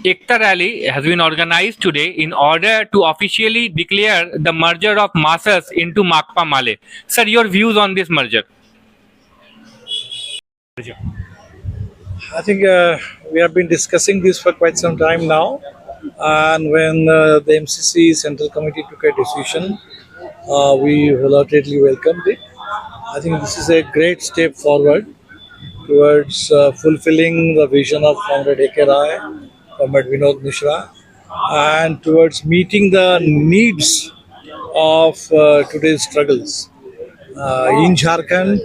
Ekta rally has been organized today in order to officially declare the merger of masses into Makpa Male. Sir, your views on this merger? I think we have been discussing this for quite some time now, and when the MCC Central Committee took a decision, we wholeheartedly welcomed it. I think this is a great step forward towards fulfilling the vision of Comrade A.K. Rai, Comrade Vinod Mishra, and towards meeting the needs of today's struggles. In Jharkhand,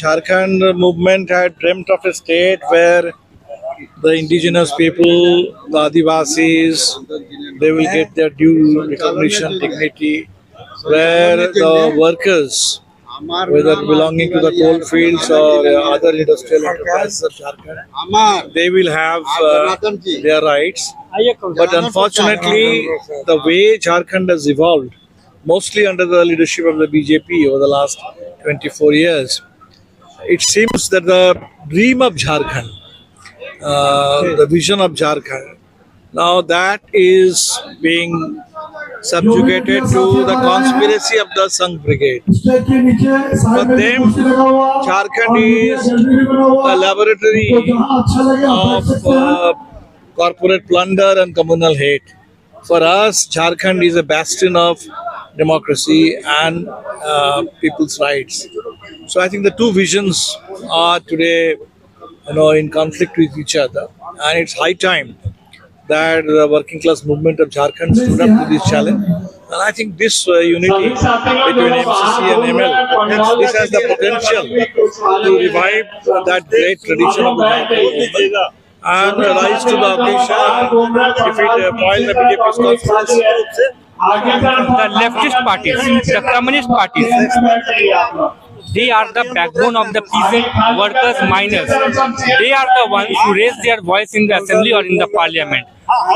Jharkhand movement had dreamt of a state where the indigenous people, the Adivasis, they will get their due recognition, dignity, where the workers, whether belonging to the coal fields or other industrial enterprises of Jharkhand, they will have their rights. But unfortunately, the way Jharkhand has evolved, mostly under the leadership of the BJP over the last 24 years, it seems that the dream of Jharkhand, the vision of Jharkhand, now that is being subjugated to the conspiracy of the Sangh Brigade. For them, Jharkhand is a laboratory of corporate plunder and communal hate. For us, Jharkhand is a bastion of democracy and people's rights. So I think the two visions are today, in conflict with each other, and it's high time that the working class movement of Jharkhand stood up to this challenge. And I think this unity between MCC and ML, this has the potential to revive that great tradition of the Jharkhand movement and rise to the occasion if it foils the BJP's conspiracy. The leftist parties, the communist parties, they are the backbone of the peasant, workers, miners. They are the ones who raise their voice in the assembly or in the parliament.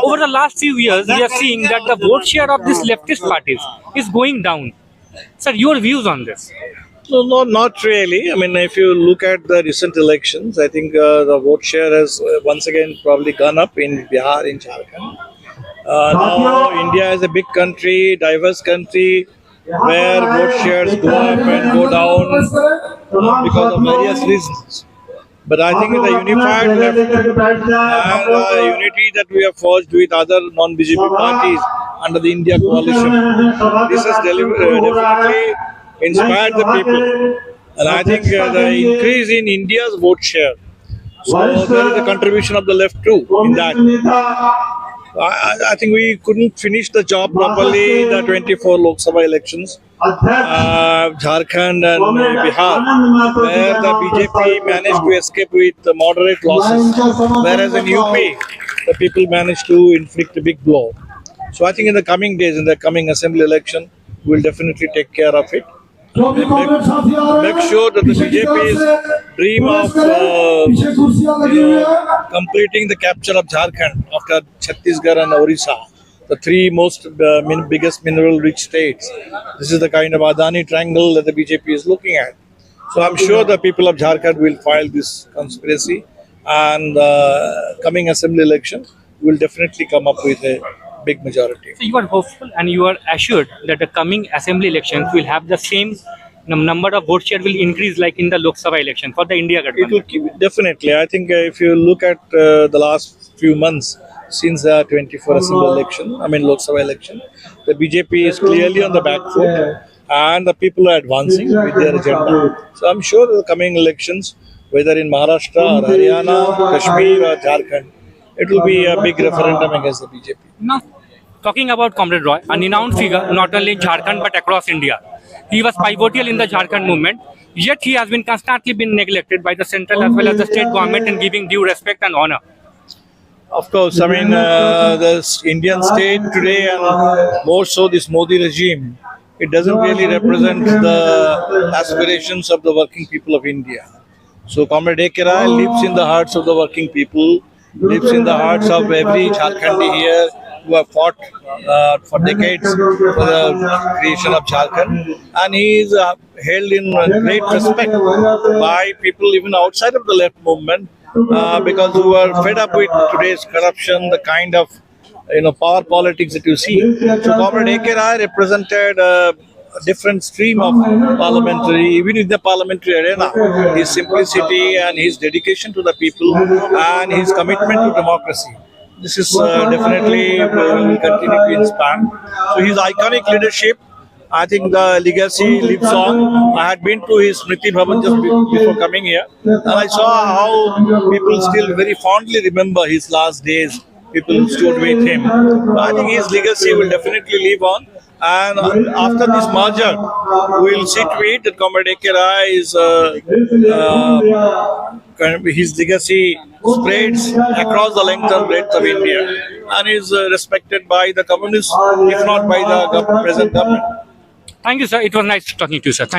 Over the last few years, we are seeing that the vote share of these leftist parties is going down. Sir, your views on this? No, not really. I mean, if you look at the recent elections, I think the vote share has once again probably gone up in Bihar, in Jharkhand. Now, India is a big country, diverse country, where vote shares go up and go down because of various reasons. But I think the unified left and the unity that we have forged with other non-BJP parties under the India coalition, this has definitely inspired the people. And I think the increase in India's vote share, so there is a contribution of the left too in that. I think we couldn't finish the job properly in the 24 Lok Sabha elections, Jharkhand and Bihar, where the BJP managed to escape with moderate losses, whereas in UP, the people managed to inflict a big blow. So I think in the coming days, in the coming assembly election, we'll definitely take care of it. Make sure that the BJP's dream of completing the capture of Jharkhand after Chhattisgarh and Orissa, the three most biggest mineral-rich states. This is the kind of Adani triangle that the BJP is looking at. So I'm sure the people of Jharkhand will file this conspiracy, and coming assembly election will definitely come up with a big majority. So you are hopeful and you are assured that the coming assembly elections will have the same number of vote share will increase like in the Lok Sabha election for the India government? It will keep, definitely. I think if you look at the last few months since the 24 assembly election, Lok Sabha election, the BJP is clearly on the back foot and the people are advancing with their agenda. So I'm sure the coming elections, whether in Maharashtra or Haryana, Kashmir or Jharkhand, it will be a big referendum against the BJP. Now, talking about Comrade Roy, a renowned figure not only in Jharkhand but across India. He was pivotal in the Jharkhand movement, yet he has been constantly been neglected by the central as well as the state government in giving due respect and honor. Of course, the Indian state today and more so this Modi regime, it doesn't really represent the aspirations of the working people of India. So Comrade A.K. Rai lives in the hearts of the working people, lives in the hearts of every Jharkhandi here, who have fought for decades for the creation of Jharkhand, and he is held in great respect by people even outside of the left movement because who are fed up with today's corruption, the kind of power politics that you see. So Comrade A.K. Rai represented a different stream of parliamentary, even in the parliamentary arena. His simplicity and his dedication to the people and his commitment to democracy. This is definitely will continue to inspire. So his iconic leadership, I think the legacy lives on. I had been to his Smriti Bhavan just before coming here, and I saw how people still very fondly remember his last days. People stood with him. I think his legacy will definitely live on. And after this merger, we will see to it that Comrade A.K. Rai is his legacy spreads across the length and breadth of India and is respected by the communists, if not by the present government. Thank you, sir. It was nice talking to you, sir. Thank